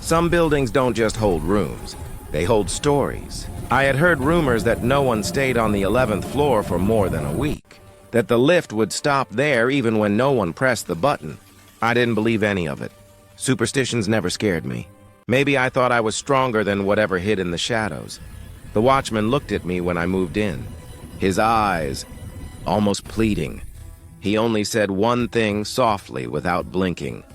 Some buildings don't just hold rooms, they hold stories. I had heard rumors that no one stayed on the 11th floor for more than a week, that the lift would stop there even when no one pressed the button. I didn't believe any of it. Superstitions never scared me. Maybe I thought I was stronger than whatever hid in the shadows. The watchman looked at me when I moved in, his eyes almost pleading. He only said one thing softly without blinking.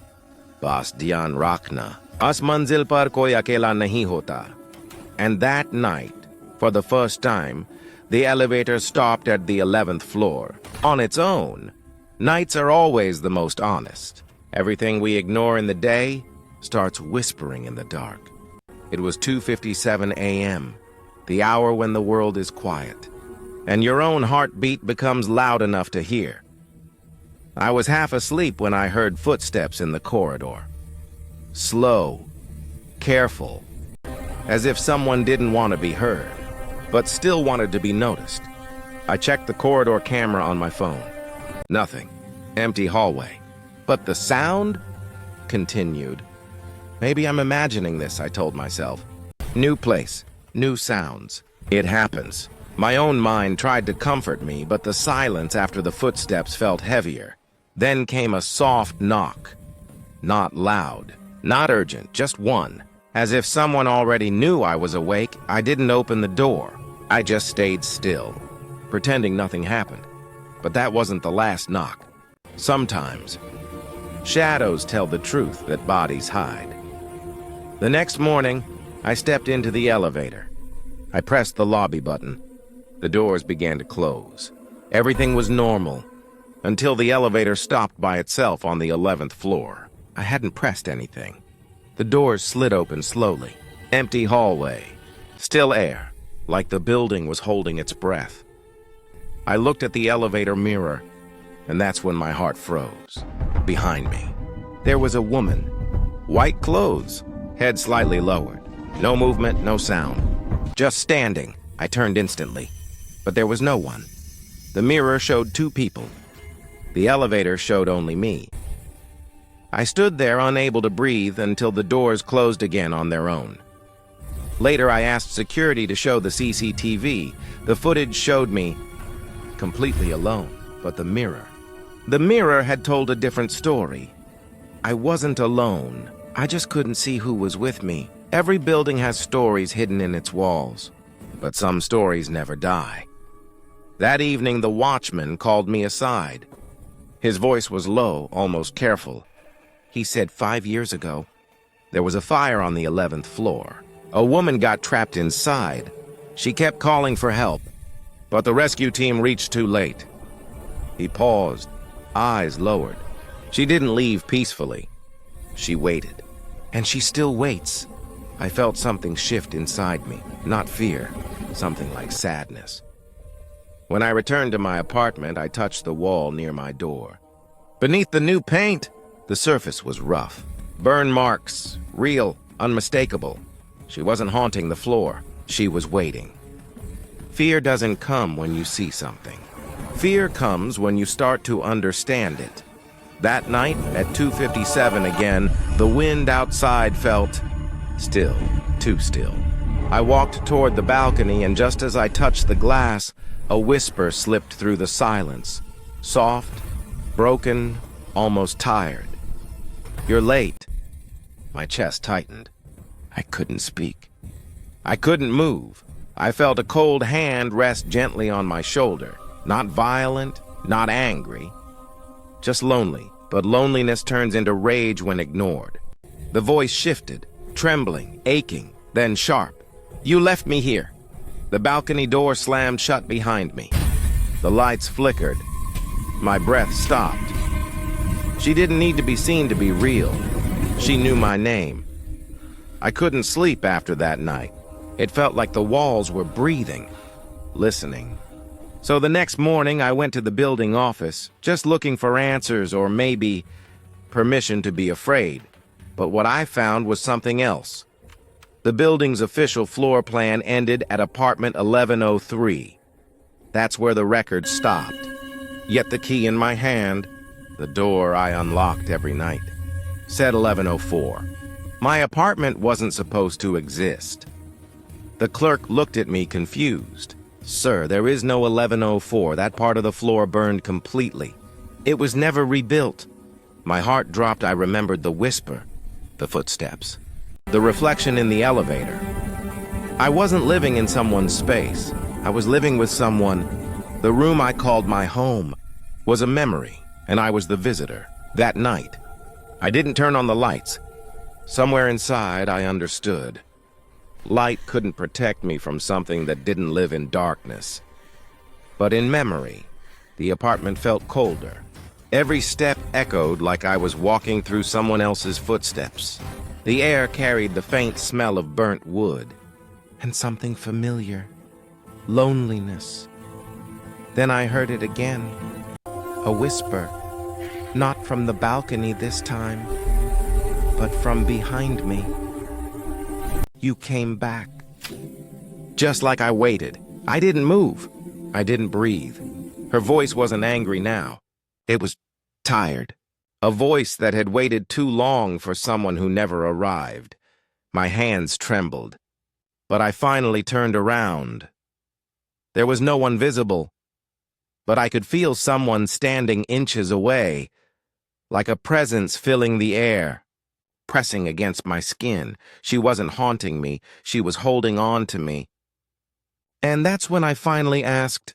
Bas Diyan Rakna. As manzil par koi akela nahi hota. And that night, for the first time, the elevator stopped at the 11th floor, on its own. Nights are always the most honest. Everything we ignore in the day starts whispering in the dark. It was 2:57 a.m., the hour when the world is quiet, and your own heartbeat becomes loud enough to hear. I was half asleep when I heard footsteps in the corridor. Slow, careful, as if someone didn't want to be heard, but still wanted to be noticed. I checked the corridor camera on my phone. Nothing. Empty hallway. But the sound continued. Maybe I'm imagining this, I told myself. New place, new sounds. It happens. My own mind tried to comfort me, but the silence after the footsteps felt heavier. Then came a soft knock. Not loud, not urgent, just one. As if someone already knew I was awake, I didn't open the door. I just stayed still, pretending nothing happened. But that wasn't the last knock. Sometimes, shadows tell the truth that bodies hide. The next morning, I stepped into the elevator. I pressed the lobby button. The doors began to close. Everything was normal, until the elevator stopped by itself on the 11th floor. I hadn't pressed anything. The doors slid open slowly. Empty hallway. Still air, like the building was holding its breath. I looked at the elevator mirror, and that's when my heart froze. Behind me, there was a woman. White clothes, head slightly lowered. No movement, no sound. Just standing. I turned instantly, but there was no one. The mirror showed two people. The elevator showed only me. I stood there unable to breathe until the doors closed again on their own. Later, I asked security to show the CCTV. The footage showed me completely alone, but the mirror had told a different story. I wasn't alone. I just couldn't see who was with me. Every building has stories hidden in its walls, but some stories never die. That evening, the watchman called me aside. His voice was low, almost careful. He said 5 years ago, there was a fire on the 11th floor. A woman got trapped inside. She kept calling for help, but the rescue team reached too late. He paused, eyes lowered. She didn't leave peacefully. She waited, and she still waits. I felt something shift inside me, not fear, something like sadness. When I returned to my apartment, I touched the wall near my door. Beneath the new paint, the surface was rough. Burn marks, real, unmistakable. She wasn't haunting the floor. She was waiting. Fear doesn't come when you see something. Fear comes when you start to understand it. That night, at 2:57 again, the wind outside felt still, too still. I walked toward the balcony, and just as I touched the glass, a whisper slipped through the silence. Soft, broken, almost tired. "You're late." My chest tightened. I couldn't speak. I couldn't move. I felt a cold hand rest gently on my shoulder. Not violent, not angry. Just lonely, but loneliness turns into rage when ignored. The voice shifted, trembling, aching, then sharp. "You left me here." The balcony door slammed shut behind me. The lights flickered. My breath stopped. She didn't need to be seen to be real. She knew my name. I couldn't sleep after that night. It felt like the walls were breathing, listening. So the next morning, I went to the building office, just looking for answers or maybe permission to be afraid. But what I found was something else. The building's official floor plan ended at apartment 1103. That's where the record stopped. Yet the key in my hand, the door I unlocked every night, said 1104. My apartment wasn't supposed to exist. The clerk looked at me confused. Sir, there is no 1104. That part of the floor burned completely. It was never rebuilt. My heart dropped. I remembered the whisper, the footsteps, the reflection in the elevator. I wasn't living in someone's space. I was living with someone. The room I called my home was a memory, and I was the visitor. That night, I didn't turn on the lights. Somewhere inside, I understood. Light couldn't protect me from something that didn't live in darkness. But in memory, the apartment felt colder. Every step echoed like I was walking through someone else's footsteps. The air carried the faint smell of burnt wood and something familiar, loneliness. Then I heard it again, a whisper, not from the balcony this time, but from behind me. You came back. Just like I waited. I didn't move. I didn't breathe. Her voice wasn't angry now. It was tired. A voice that had waited too long for someone who never arrived. My hands trembled. But I finally turned around. There was no one visible, but I could feel someone standing inches away, like a presence filling the air, pressing against my skin. She wasn't haunting me. She was holding on to me. And that's when I finally asked,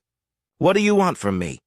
"What do you want from me?"